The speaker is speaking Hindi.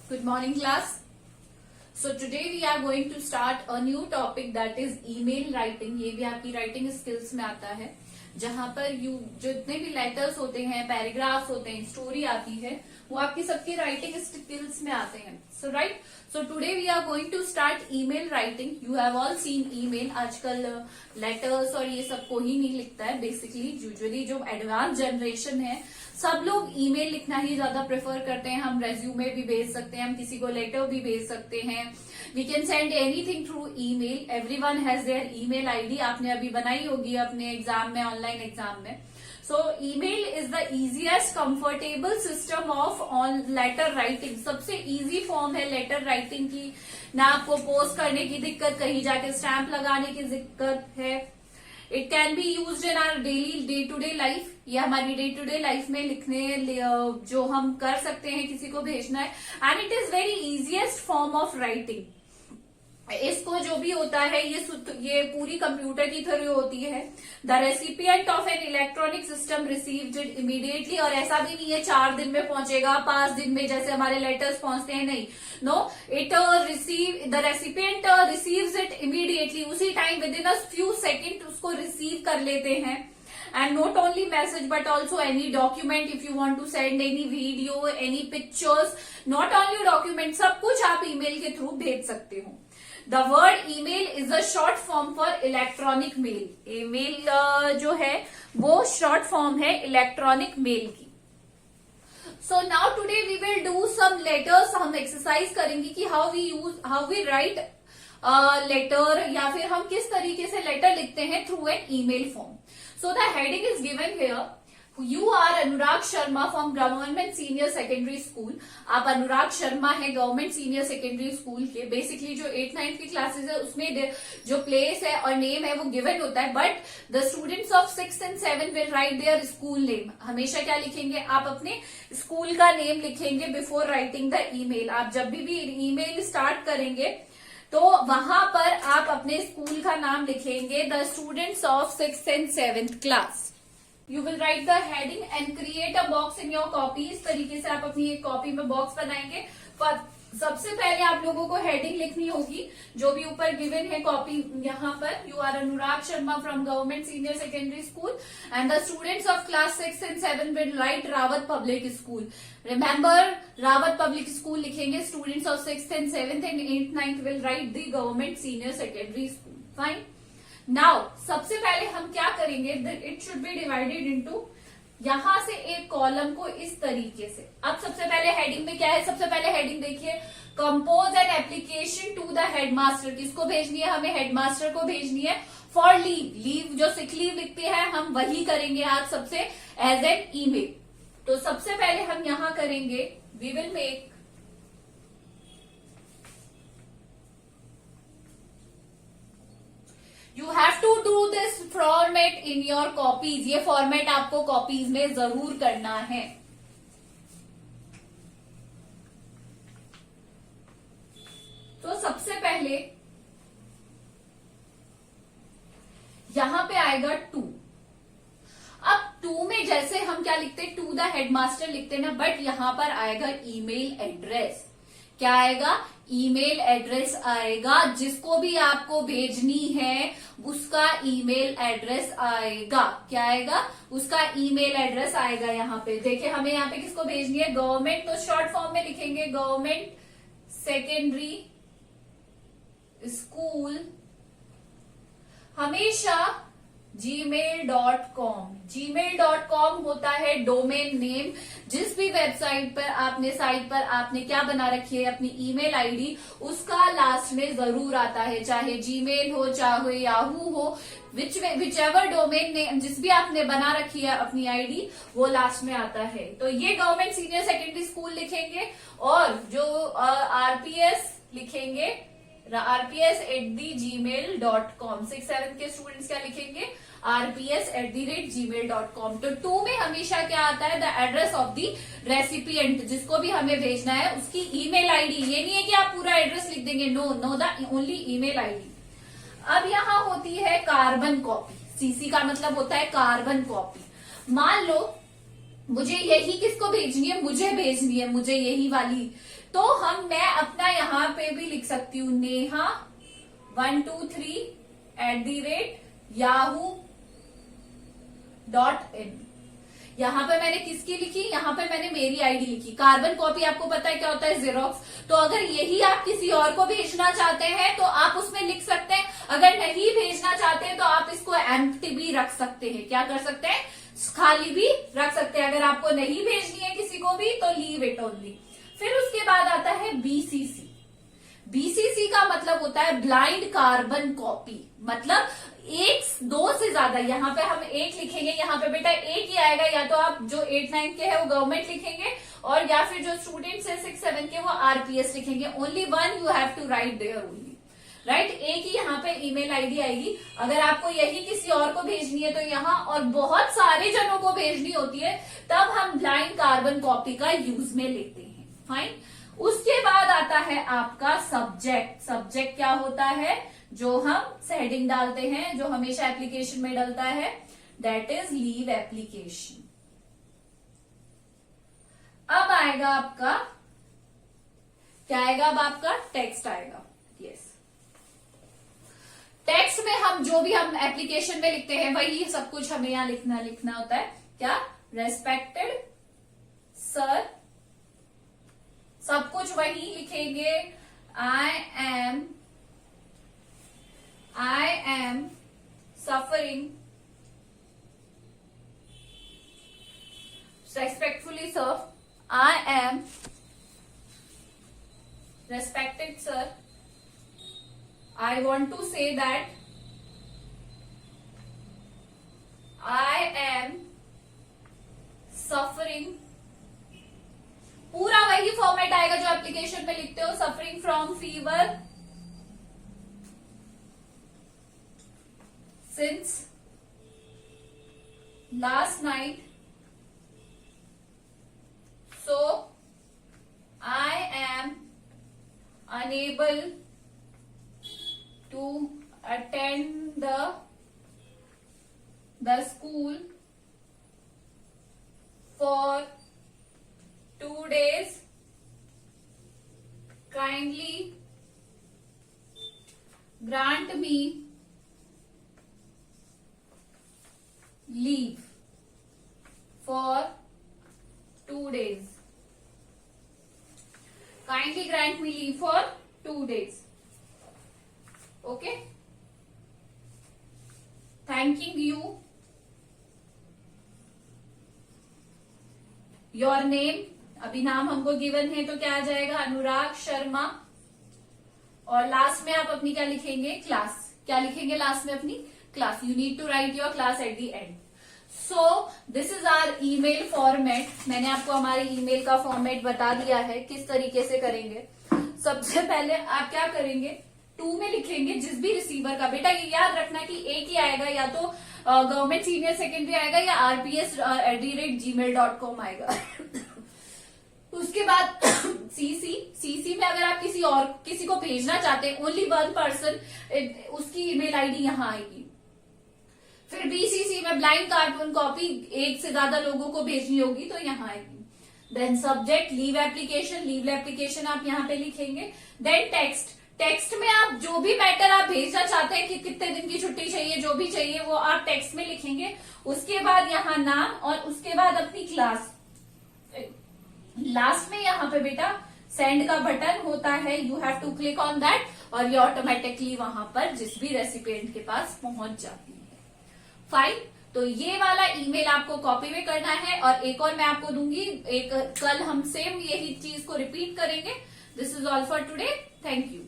Good morning, class. So today we are going to start a new topic that is email writing. ये भी आपकी writing skills में आता है, जहां पर जितने भी लेटर्स होते हैं, पैराग्राफ्स होते हैं, स्टोरी आती है, वो आपकी सबकी राइटिंग स्किल्स में आते हैं. So right, so today we are going to start email writing. You have all seen email. आजकल लेटर्स और ये सब को ही नहीं लिखता है. बेसिकली यूजुअली जो एडवांस जनरेशन है, सब लोग ईमेल लिखना ही ज्यादा प्रेफर करते हैं. हम रेज्यूमे भी भेज सकते हैं, हम किसी को लेटर भी भेज सकते हैं. We can send anything through email. Everyone has their email ID. आपने अभी बनाई होगी अपने एग्जाम में, ऑनलाइन एग्जाम में. So email is the easiest comfortable system of on letter writing. सबसे easy form है letter writing की. ना आपको पोस्ट करने की दिक्कत, कहीं जाके स्टैंप लगाने की दिक्कत है. It can be used in our daily day to day life. ये हमारी डे टू डे लाइफ में लिखने जो हम कर सकते हैं, किसी को भेजना है. And it is very easiest form of writing. इसको जो भी होता है ये पूरी कंप्यूटर की थ्रू होती है. The recipient of an electronic system received it immediately. और ऐसा भी नहीं है 4 दिन में पहुंचेगा, 5 दिन में जैसे हमारे लेटर्स पहुंचते हैं. नहीं, no, the recipient receives it immediately. उसी time within a few second उसको रिसीव कर लेते हैं. And not only message but also any document. If you want to send any video, any pictures, not only document, सब कुछ आप email के थ्रू भेज सकते हो. The word email is a short form for electronic mail. Email जो है वो short form है electronic mail की. So now today we will do some letters. हम exercise करेंगे कि how we write letter, या फिर हम किस तरीके से लेटर लिखते हैं through an email form. So the heading is given here. You are Anurag Sharma from Government Senior Secondary School. आप अनुराग शर्मा है गवर्नमेंट सीनियर सेकेंडरी स्कूल के. बेसिकली जो 8-9 की क्लासेस है उसमें जो प्लेस है और नेम है वो गिवन होता है. But the students of 6 and 7 will write their school name. हमेशा क्या लिखेंगे, आप अपने स्कूल का नेम लिखेंगे बिफोर राइटिंग द ईमेल. आप जब भी ईमेल स्टार्ट करेंगे तो वहां पर आप अपने स्कूल का नाम लिखेंगे. The students of 6th and 7th class. You will write the heading and create a box in your copy. इस तरीके से आप अपनी एक कॉपी में बॉक्स बनाएंगे. सबसे पहले आप लोगों को हेडिंग लिखनी होगी जो भी ऊपर गिवन है कॉपी. यहाँ पर you are Anurag Sharma from government senior secondary school and the students of class 6 and 7 will write Rawat public school. Remember, Rawat public school लिखेंगे. Students of 6th and 7th and 8th 9th will write the government senior secondary school. Fine. Now सबसे पहले हम क्या करेंगे, it should be divided into, यहां से एक कॉलम को इस तरीके से. अब सबसे पहले हेडिंग में क्या है, सबसे पहले हेडिंग देखिए, compose an application to the headmaster. किसको भेजनी है, हमें हेडमास्टर को भेजनी है. फॉर लीव जो सिक लीव लिखते हैं हम वही करेंगे आज सबसे एज एन ईमेल. तो सबसे पहले हम यहां करेंगे, we will make you have to do this format in your copies. ये फॉर्मेट आपको कॉपीज में जरूर करना है. तो सबसे पहले यहां पे आएगा 2. अब 2 में जैसे हम क्या लिखते हैं, टू द हेडमास्टर लिखते हैं ना, बट यहां पर आएगा ईमेल एड्रेस. क्या आएगा, ईमेल एड्रेस आएगा. जिसको भी आपको भेजनी है उसका ईमेल एड्रेस आएगा. क्या आएगा, उसका ईमेल एड्रेस आएगा. यहाँ पे देखिए, हमें यहाँ पे किसको भेजनी है, गवर्नमेंट. तो शॉर्ट फॉर्म में लिखेंगे गवर्नमेंट सेकेंडरी स्कूल, हमेशा gmail.com. gmail.com होता है डोमेन नेम. जिस भी वेबसाइट पर आपने साइट पर आपने क्या बना रखी है अपनी ईमेल आईडी, उसका लास्ट में जरूर आता है. चाहे जीमेल हो, चाहे याहू हो, विच एवर डोमेन नेम जिस भी आपने बना रखी है अपनी आईडी, वो लास्ट में आता है. तो ये गवर्नमेंट सीनियर सेकेंडरी स्कूल लिखेंगे. और जो आरपीएस लिखेंगे, rps@gmail.com. 6-7 के स्टूडेंट्स क्या लिखेंगे, rps@gmail.com. तो 2 में हमेशा क्या आता है, the address of the recipient. जिसको भी हमें भेजना है उसकी ईमेल आईडी. ये नहीं है कि आप पूरा एड्रेस लिख देंगे, no, the only email ID. अब यहाँ होती है कार्बन कॉपी. सीसी का मतलब होता है कार्बन कॉपी. मान लो मुझे यही किसको भेजनी है, मुझे भेजनी है, मुझे यही वाली। तो मैं अपना यहां पे भी लिख सकती हूँ नेहा 123@yahoo.in। यहां पे मैंने किसकी लिखी, यहां पे मैंने मेरी आईडी लिखी। कार्बन कॉपी आपको पता है क्या होता है, जेरोक्स। तो अगर यही आप किसी और को भेजना चाहते हैं तो आप उसमें लिख सकते हैं। अगर नहीं भेजना चाहते हैं तो आप इसको एम्प्टी भी रख सकते हैं। क्या कर सकते हैं, खाली भी रख सकते हैं। अगर आपको नहीं भेजनी है किसी को भी तो लीव इट ओनली। फिर उसके बाद आता है बीसीसी। बीसीसी का मतलब होता है ब्लाइंड कार्बन कॉपी। मतलब एक, दो से ज्यादा, यहाँ पे हम एक लिखेंगे, यहाँ पे बेटा एक ही आएगा। या तो आप जो 8-9 के हैं वो गवर्नमेंट लिखेंगे, और या फिर जो स्टूडेंट्स है 6-7 के वो आरपीएस लिखेंगे। Only one you have to write their only, right. एक ही यहाँ पे ईमेल आईडी आएगी। अगर आपको यही किसी और को भेजनी है तो यहाँ, और बहुत सारे जनों को भेजनी होती है तब हम ब्लाइंड कार्बन कॉपी का यूज में लेते हैं। फाइन। उसके बाद आता है आपका सब्जेक्ट। सब्जेक्ट क्या होता है, जो हम हेडिंग डालते हैं, जो हमेशा एप्लीकेशन में डलता है, दैट इज लीव एप्लीकेशन। अब आएगा आपका क्या आएगा, अब आपका टेक्स्ट आएगा। यस, टेक्स्ट में हम जो भी हम एप्लीकेशन में लिखते हैं वही सब कुछ हमें यहां लिखना होता है। क्या, रेस्पेक्टेड सर, सब कुछ वही लिखेंगे। I am suffering, respectfully sir, I am respected sir, I want to say that I am suffering। पूरा वही फॉर्मेट आएगा जो एप्लीकेशन में लिखते हो। Suffering from fever since last night, so I am unable to attend the school for 2 days. Kindly grant me leave for 2 days. Kindly grant me leave for 2 days. Okay. Thanking you. Your name, अभी नाम हमको गिवन है तो क्या आ जाएगा, अनुराग शर्मा। और लास्ट में आप अपनी क्या लिखेंगे, क्लास। क्या लिखेंगे लास्ट में, अपनी class. You need to write your class at the end. So this is our email format. मैंने आपको हमारे ईमेल का फॉर्मेट बता दिया है किस तरीके से करेंगे। सबसे पहले आप क्या करेंगे, 2 में लिखेंगे जिस भी रिसीवर का। बेटा ये याद रखना कि एक ही आएगा, या तो गवर्नमेंट सीनियर सेकेंडरी आएगा या rps@gmail.com आएगा। उसके बाद सीसी में अगर आप किसी को भेजना चाहते हैं, ओनली 1 पर्सन, उसकी ईमेल आईडी यहां आएगी। फिर बीसीसी में ब्लाइंड कार्बन कॉपी 1 से ज्यादा लोगों को भेजनी होगी तो यहां आएगी। देन सब्जेक्ट लीव एप्लीकेशन आप यहां पे लिखेंगे। देन टेक्स्ट में आप जो भी मैटर आप भेजना चाहते हैं कि कितने दिन की छुट्टी चाहिए, जो भी चाहिए वो आप टेक्स्ट में लिखेंगे। उसके बाद यहाँ नाम, और उसके बाद अपनी क्लास। लास्ट में यहाँ पे बेटा सेंड का बटन होता है, you have to click on that, और ये ऑटोमेटिकली वहां पर जिस भी रेसिपिएंट के पास पहुंच जाती है। फाइन। तो ये वाला ईमेल आपको कॉपी में करना है, और एक और मैं आपको दूंगी, एक कल हम सेम यही चीज को रिपीट करेंगे। This is all for today. Thank you.